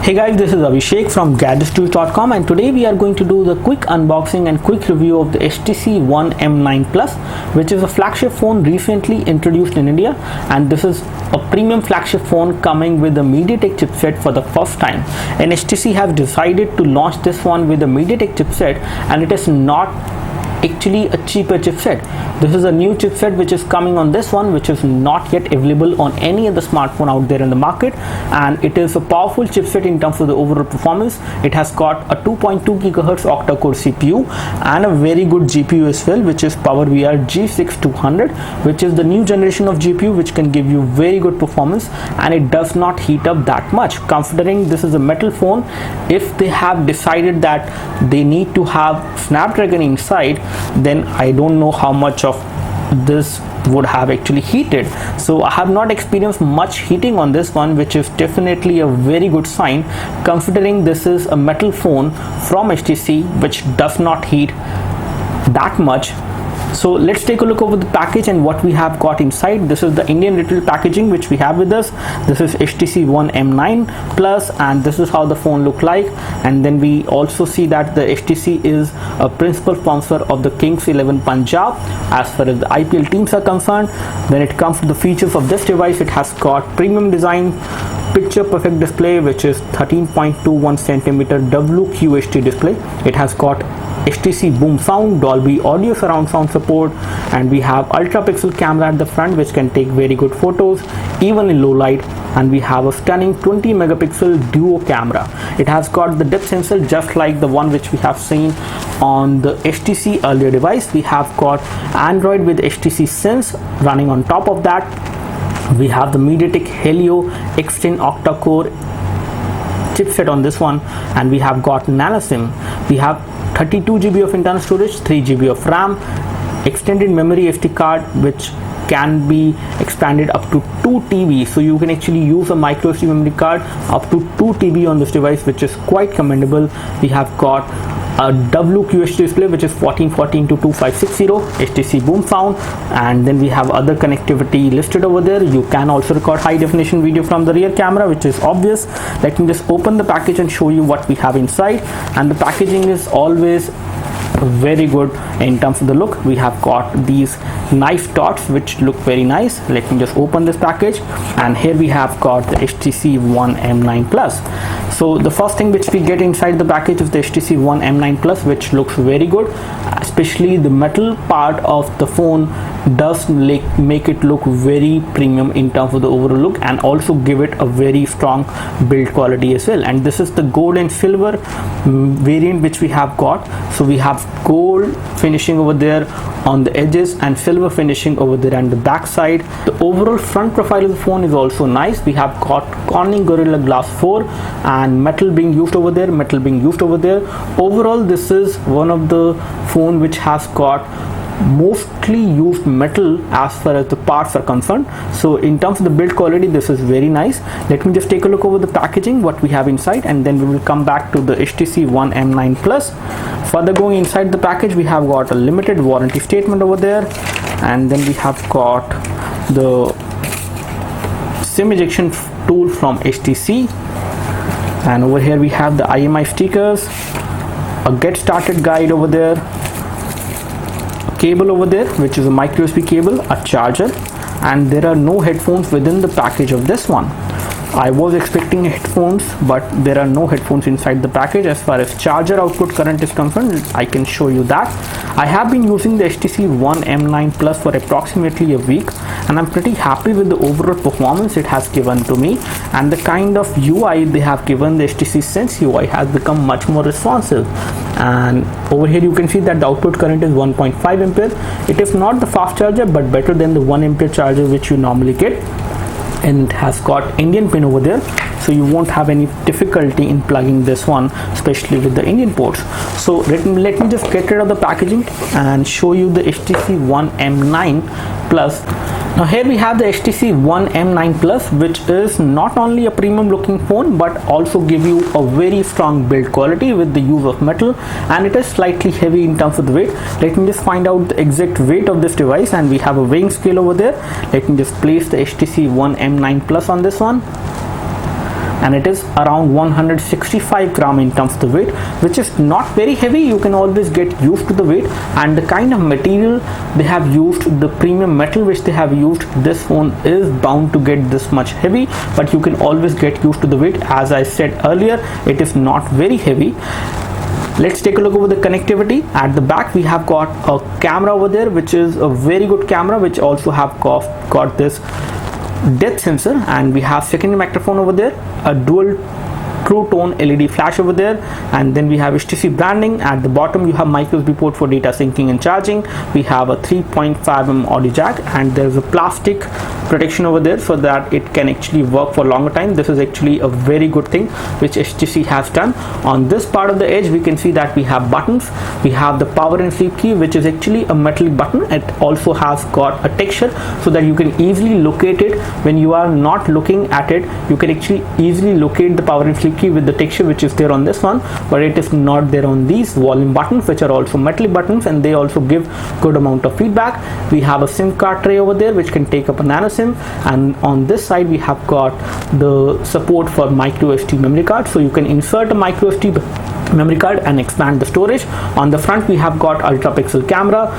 Hey guys, this is Abhishek from gadgetstools.com, and today we are going to do the quick unboxing and quick review of the HTC One M9 Plus, which is a flagship phone recently introduced in India, and this is a premium flagship phone coming with a MediaTek chipset for the first time. And HTC have decided to launch this one with a MediaTek chipset, and it is not actually a cheaper chipset. This is a new chipset which is coming on this one, which is not yet available on any other smartphone out there in the market, and it is a powerful chipset in terms of the overall performance. It has got a 2.2 GHz octa-core CPU and a very good GPU as well, which is PowerVR G6200, which is the new generation of GPU which can give you very good performance, and it does not heat up that much. Considering this is a metal phone, if they have decided that they need to have Snapdragon inside, then I don't know how much of this would have actually heated. So I have not experienced much heating on this one, which is definitely a very good sign considering this is a metal phone from HTC which does not heat that much. So let's take a look over the package and what we have got inside. This is the Indian retail packaging which we have with us. This is HTC One M9 Plus, and this is how the phone look like. And then we also see that the HTC is a principal sponsor of the Kings 11 Punjab as far as the IPL teams are concerned. When it comes to the features of this device, it has got premium design, picture perfect display, which is 13.21 centimeter WQHD display. It has got HTC boom sound, Dolby audio surround sound support, and we have ultra pixel camera at the front which can take very good photos even in low light, and we have a stunning 20 megapixel duo camera. It has got the depth sensor just like the one which we have seen on the HTC earlier device. We have got Android with HTC Sense running on top of that. We have the MediaTek Helio X10 octa-core chipset on this one, and we have got nano SIM. We have 32 GB of internal storage, 3 GB of RAM, extended memory SD card which can be expanded up to 2 TB, so you can actually use a micro SD memory card up to 2 TB on this device, which is quite commendable. We have got a WQHD display which is 1440 to 2560, HTC boom sound, and then we have other connectivity listed over there. You can also record high definition video from the rear camera, which is obvious. Let me just open the package and show you what we have inside. And the packaging is always very good in terms of the look. We have got these knife dots which look very nice. Let me just open this package, and here we have got the HTC One M9 Plus. So the first thing which we get inside the package is the HTC One M9 Plus, which looks very good. Especially the metal part of the phone does make it look very premium in terms of the overall look, and also give it a very strong build quality as well. And this is the gold and silver variant which we have got. So we have gold finishing over there on the edges and silver finishing over there on the back side. The overall front profile of the phone is also nice. We have got Corning Gorilla Glass 4 and metal being used over there, Overall, this is one of the phone which has got mostly used metal as far as the parts are concerned. So in terms of the build quality, this is very nice. Let me just take a look over the packaging, what we have inside, and then we will come back to the HTC One M9 Plus. Further going inside the package, we have got a limited warranty statement over there, and then we have got the SIM ejection tool from HTC, and over here we have the IMI stickers, a get started guide over there, cable over there which is a micro USB cable, a charger, and there are no headphones within the package of this one. I was expecting headphones, but there are no headphones inside the package. As far as charger output current is concerned, I can show you that. I have been using the HTC One M9 Plus for approximately a week, and I'm pretty happy with the overall performance it has given to me, and the kind of UI they have given. The HTC Sense UI has become much more responsive, and over here you can see that the output current is 1.5 ampere. It is not the fast charger, but better than the 1 ampere charger which you normally get, and it has got Indian pin over there, so you won't have any difficulty in plugging this one, especially with the Indian ports. So let me just get rid of the packaging and show you the HTC One M9 Plus. Now here we have the HTC One M9 Plus, which is not only a premium looking phone but also give you a very strong build quality with the use of metal, and it is slightly heavy in terms of the weight. Let me just find out the exact weight of this device, and we have a weighing scale over there. Let me just place the HTC One M9 Plus on this one. and it is around 165 gram in terms of the weight, which is not very heavy. You can always get used to the weight, and the kind of material they have used, the premium metal which they have used, this phone is bound to get this much heavy, but you can always get used to the weight. As I said earlier, it is not very heavy. Let's take a look over the connectivity. At the back we have got a camera over there, which is a very good camera, which also have got this depth sensor, and we have secondary microphone over there, a dual true tone LED flash over there, and then we have HTC branding. At the bottom you have micro USB port for data syncing and charging. We have a 3.5mm audio jack, and there's a plastic protection over there so that it can actually work for longer time. This is actually a very good thing which HTC has done. On this part of the edge we can see that we have buttons. We have the power and sleep key, which is actually a metallic button. It also has got a texture so that you can easily locate it when you are not looking at it. You can actually easily locate the power and sleep key with the texture which is there on this one, but it is not there on these volume buttons, which are also metallic buttons, and they also give good amount of feedback. We have a SIM card tray over there which can take up a nano SIM, and on this side we have got the support for micro SD memory card, so you can insert a micro SD memory card and expand the storage. On the front we have got ultra pixel camera,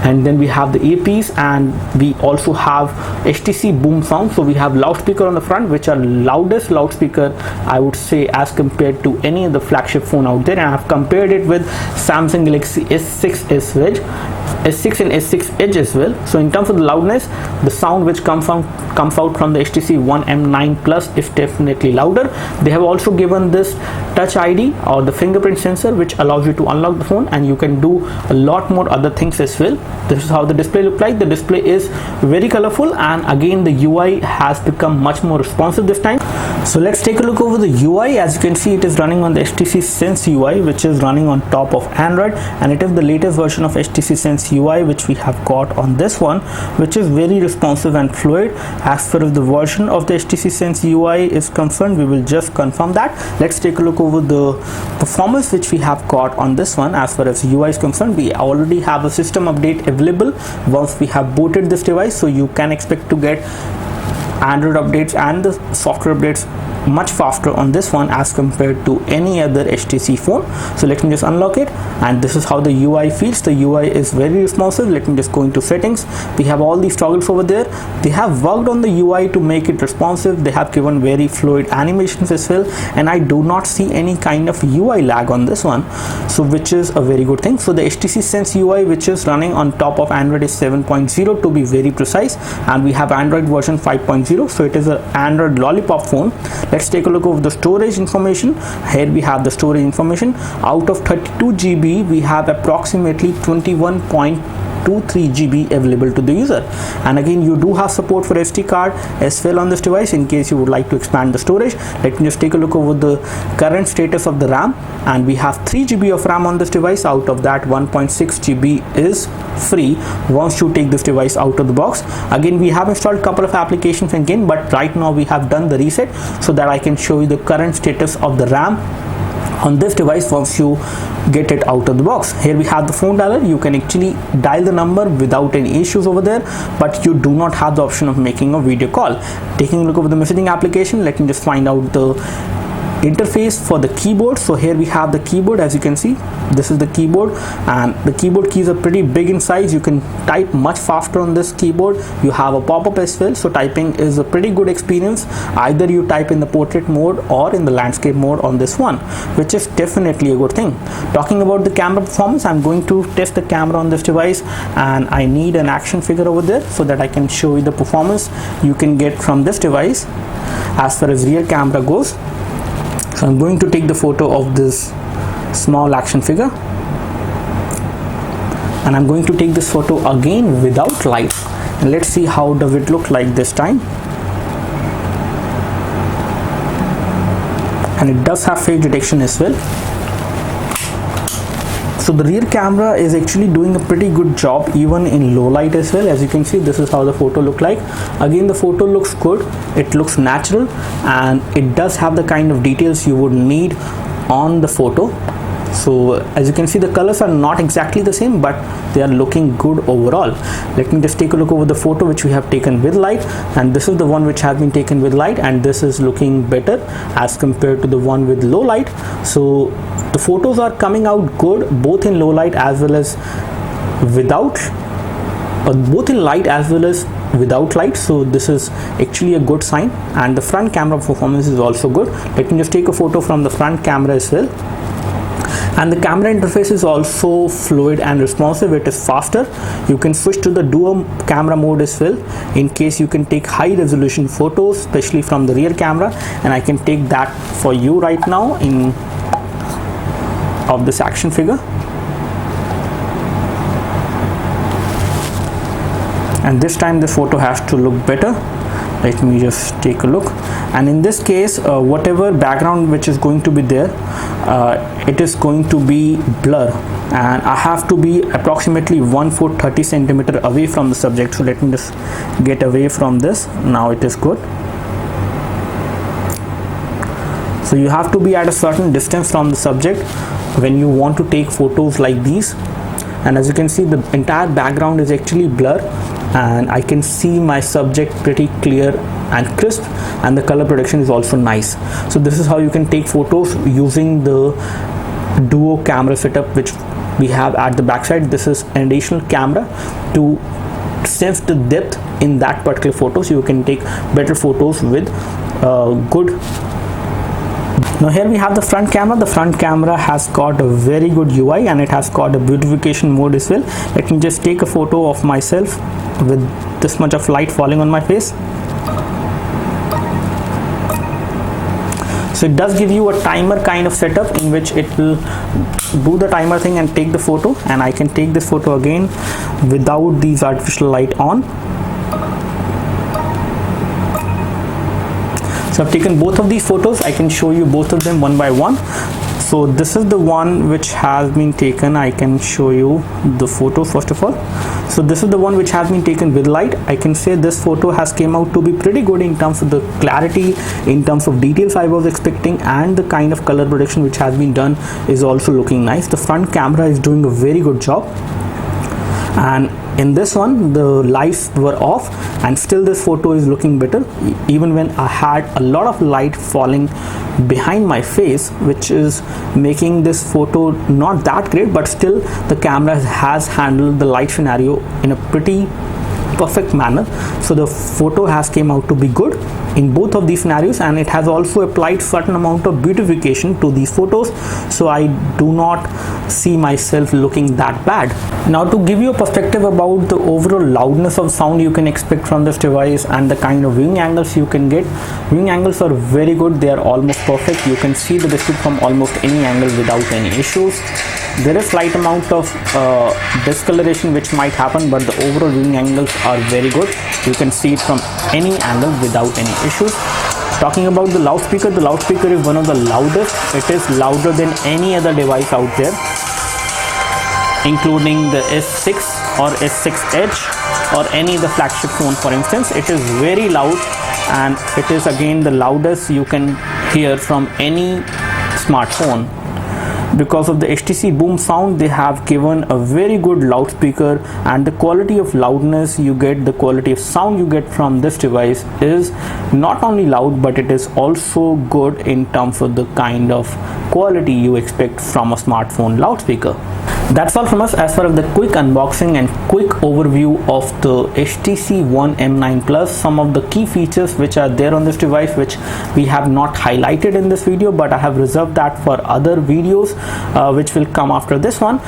and then we have the earpiece, and we also have HTC boom sound. So we have loudspeaker on the front, which are loudest loudspeaker I would say as compared to any of the flagship phone out there, and I have compared it with Samsung Galaxy S6 S6 and S6 Edge as well. So in terms of the loudness, the sound which comes out from the HTC One M9 Plus is definitely louder. They have also given this Touch ID or the fingerprint sensor, which allows you to unlock the phone, and you can do a lot more other things as well. This is how the display looks like. The display is very colorful, and again the UI has become much more responsive this time. So let's take a look over the UI. As you can see, it is running on the HTC Sense UI, which is running on top of Android, and it is the latest version of HTC Sense UI which we have got on this one, which is very responsive and fluid. As far as the version of the HTC Sense UI is concerned, we will just confirm that. Let's take a look over the performance which we have got on this one. As far as UI is concerned, we already have a system update available once we have booted this device, so you can expect to get Android updates and the software updates much faster on this one as compared to any other HTC phone. So let me just unlock it, and this is how the UI feels. The UI is very responsive. Let me just go into settings. We have all these toggles over there. They have worked on the UI to make it responsive. They have given very fluid animations as well, and I do not see any kind of UI lag on this one, so which is a very good thing. So the HTC Sense UI, which is running on top of Android, is 7.0 to be very precise, and we have Android version 5.0, so it is an Android lollipop phone. Let's take a look over the storage information. Here we have the storage information. Out of 32 GB, we have approximately 21.23 GB available to the user, and again you do have support for SD card as well on this device in case you would like to expand the storage. Let me just take a look over the current status of the RAM, and we have 3 GB of RAM on this device. Out of that, 1.6 GB is free once you take this device out of the box. Again, we have installed a couple of applications again, but right now we have done the reset so that I can show you the current status of the RAM on this device once you get it out of the box. Here we have the phone dialer. You can actually dial the number without any issues over there, but you do not have the option of making a video call. Taking a look over the messaging application, let me just find out the interface for the keyboard. So here we have the keyboard. As you can see, this is the keyboard, and the keyboard keys are pretty big in size. You can type much faster on this keyboard. You have a pop-up as well, so typing is a pretty good experience. Either you type in the portrait mode or in the landscape mode on this one, which is definitely a good thing. Talking about the camera performance, I'm going to test the camera on this device, and I need an action figure over there so that I can show you the performance you can get from this device as far as rear camera goes. So I'm going to take the photo of this small action figure, and I'm going to take this photo again without light, and let's see how does it look like this time. And it does have face detection as well. So the rear camera is actually doing a pretty good job even in low light as well. As you can see, this is how the photo look like. Again, the photo looks good, it looks natural, and it does have the kind of details you would need on the photo. So as you can see, the colors are not exactly the same, but they are looking good overall. Let me just take a look over the photo which we have taken with light, and this is the one which has been taken with light, and this is looking better as compared to the one with low light. So the photos are coming out good both in low light as well as without, both in light as well as without light. So this is actually a good sign, and the front camera performance is also good. Let me just take a photo from the front camera as well. And the camera interface is also fluid and responsive. It is faster. You can switch to the dual camera mode as well in case you can take high resolution photos, especially from the rear camera, and I can take that for you right now in of this action figure. And this time the photo has to look better. Let me just take a look, and in this case whatever background which is going to be there, it is going to be blur, and I have to be approximately 1 foot 30 centimeter away from the subject. So let me just get away from this. Now it is good. So you have to be at a certain distance from the subject when you want to take photos like these. And as you can see, the entire background is actually blur, and I can see my subject pretty clear and crisp, and the color production is also nice. So this is how you can take photos using the duo camera setup which we have at the backside. This is an additional camera to sense the depth in that particular photo, so you can take better photos with good. Now here we have the front camera. The front camera has got a very good UI, and it has got a beautification mode as well. Let me just take a photo of myself with this much of light falling on my face. So it does give you a timer kind of setup in which it will do the timer thing and take the photo, and I can take this photo again without these artificial light on. So I've taken both of these photos. I can show you both of them one by one. So this is the one which has been taken. I can show you the photo first of all. So this is the one which has been taken with light. I can say this photo has came out to be pretty good in terms of the clarity, in terms of details I was expecting, and the kind of color production which has been done is also looking nice. The front camera is doing a very good job, and in this one the lights were off, and still this photo is looking better even when I had a lot of light falling behind my face, which is making this photo not that great, but still the camera has handled the light scenario in a pretty perfect manner. So the photo has came out to be good in both of these scenarios, and it has also applied certain amount of beautification to these photos, so I do not see myself looking that bad. Now to give you a perspective about the overall loudness of sound you can expect from this device and the kind of viewing angles you can get, viewing angles are very good. They are almost perfect. You can see the district from almost any angle without any issues. There is slight amount of discoloration which might happen, but the overall viewing angles are very good. You can see it from any angle without any issues. Talking about the loudspeaker is one of the loudest. It is louder than any other device out there, including the S6 or S6 Edge or any of the flagship phone for instance. It is very loud, and it is again the loudest you can hear from any smartphone. Because of the HTC Boom sound, they have given a very good loudspeaker, and the quality of loudness you get, the quality of sound you get from this device is not only loud, but it is also good in terms of the kind of quality you expect from a smartphone loudspeaker. That's all from us as far as the quick unboxing and quick overview of the HTC One M9 Plus. Some of the key features which are there on this device which we have not highlighted in this video, but I have reserved that for other videos which will come after this one.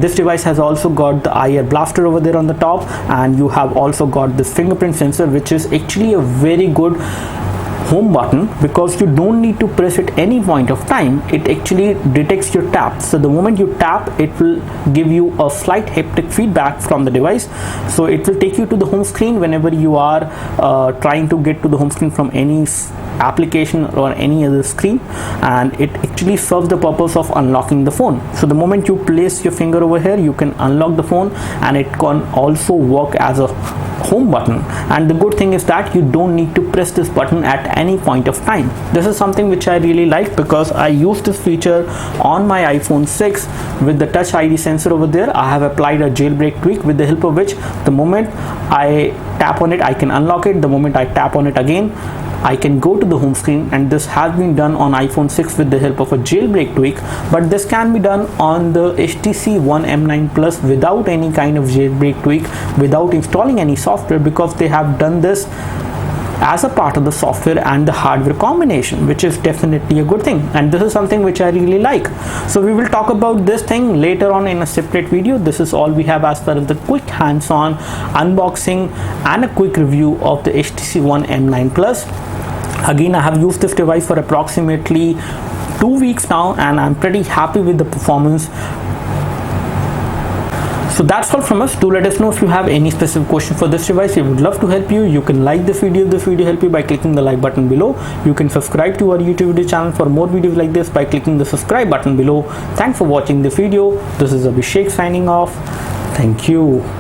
This device has also got the IR blaster over there on the top, and you have also got this fingerprint sensor, which is actually a very good home button because you don't need to press at any point of time. It actually detects your tap. So the moment you tap, it will give you a slight haptic feedback from the device. So it will take you to the home screen whenever you are trying to get to the home screen from any application or any other screen, and it actually serves the purpose of unlocking the phone. So the moment you place your finger over here, you can unlock the phone, and it can also work as a home button. And the good thing is that you don't need to press this button at any point of time. This is something which I really like, because I use this feature on my iPhone 6 with the Touch ID sensor over there. I have applied a jailbreak tweak, with the help of which the moment I tap on it, I can unlock it. The moment I tap on it again, I can go to the home screen, and this has been done on iPhone 6 with the help of a jailbreak tweak. But this can be done on the HTC One M9 Plus without any kind of jailbreak tweak, without installing any software, because they have done this as a part of the software and the hardware combination, which is definitely a good thing, and this is something which I really like. So we will talk about this thing later on in a separate video. This is all we have as far as the quick hands-on unboxing and a quick review of the HTC One M9 Plus. Again, I have used this device for approximately 2 weeks now, and I'm pretty happy with the performance. So that's all from us. Do let us know if you have any specific question for this device. We would love to help you. You can like this video if this video helped you by clicking the like button below. You can subscribe to our YouTube video channel for more videos like this by clicking the subscribe button below. Thanks for watching the video. This is Abhishek signing off. Thank you.